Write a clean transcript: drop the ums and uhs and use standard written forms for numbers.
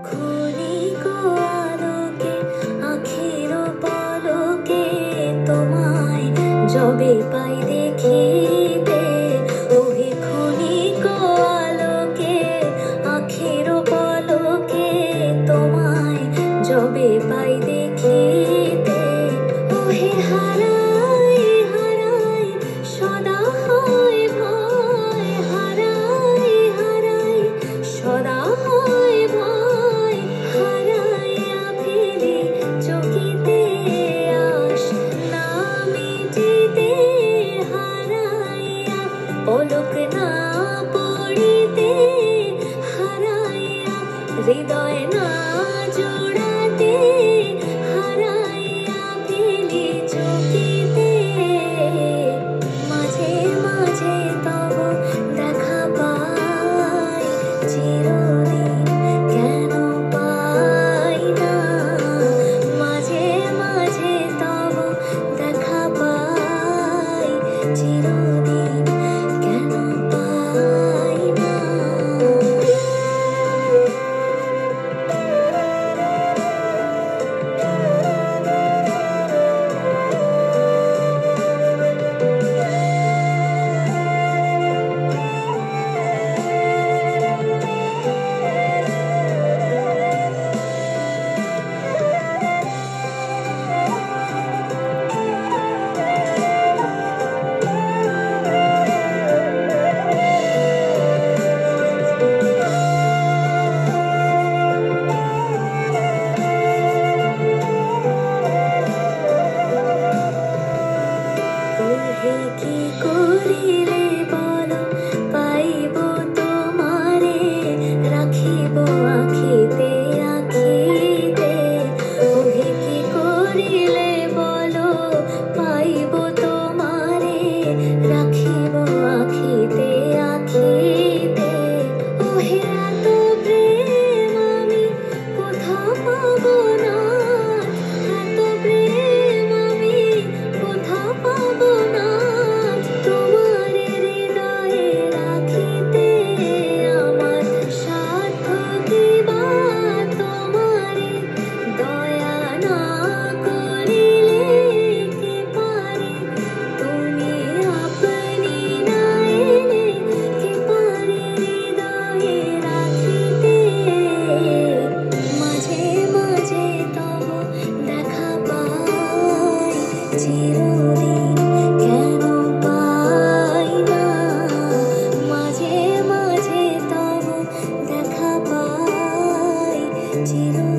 ক্ষণিক আলোকে আখির পলকে তোমায় যবে পাই দেখিতে, ওহে ক্ষণিক আলোকে আখির পলকে তোমায় যবে পাই দেখিতে, ওহে হারাই হারাই সদা হয় ভয়, হারাই হারাই সদা হয় ভয়, হারাইয়া ফেলি চকিতে আস না মিটিতে, হারাইয়া পলক না পড়িতে, হারাইয়া হৃদয় না জোড়াতে, হারাইয়া ফেলি চকিতে। মাঝে মাঝে তব দেখা পাই, চিরদিন কেন পাই না, মাঝে মাঝে তব দেখা পাই, চিরদিন কেন পাই না। কি করিলে বলো পাইব তোমারে, রাখিব আখিতে আখিতে, ওহে কি করিলে বলো পাইব তোমারে, রাখিব আখিতে আখিতে, ওহে এত প্রেম আমি কোথাও পাবো না, এত প্রেম আমি কোথাও পাবো না, তোমার হৃদয়ে রাখিতে আমার সাধ্য কি বা, তোমারে দয়া না করিলে কে পারে, তুমি আপনি না এলে কে পারে হৃদয়ে রাখিতে। মাঝে মাঝে তব দেখা পাই, চিরদিন কেন পাই না, মাঝে মাঝে তব দেখা পাই, চিরদিন